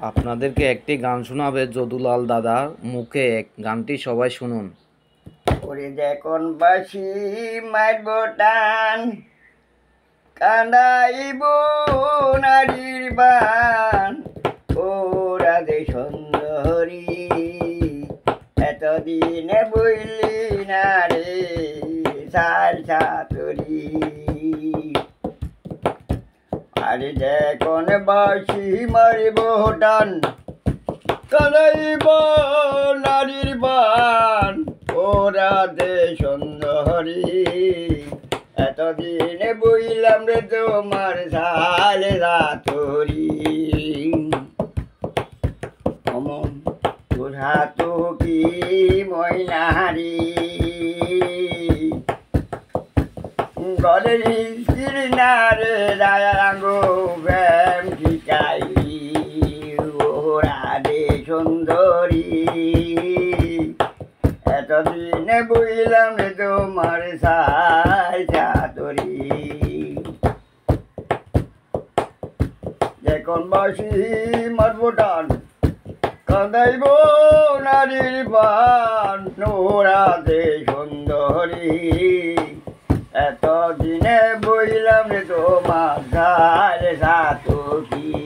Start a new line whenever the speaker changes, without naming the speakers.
আপনাদেরকে একটি গান শোনাবে যদুলাল দাদার মুখে। গানটি সবাই শুনুন।
ওরে যখন বাসি মারব টান কান্দাইব নারীর বান ও রাধে সুন্দরী এতদিনে বইলি না রে সার ছাতরি। আরে যখন বাসি মারব টান কান্দাইব নারীর বান ও রাধে সুন্দরী এতদিনে বইলাম রে তোমার সালে রাতরি। অমন তোরা তো কি ময়নারি গলের স্ত্রীর নারে রায়াঙ্গো ব্যাম শিকাই ও রাধে সুন্দরী এতদিনে বইলাম রে তোমার সাই চাতরি। যখন বাসি মারব টান কাঁদাইব নারীর বান রাধে সুন্দরী এতদিনে বইলাম রে তোমার সাই চাতরি।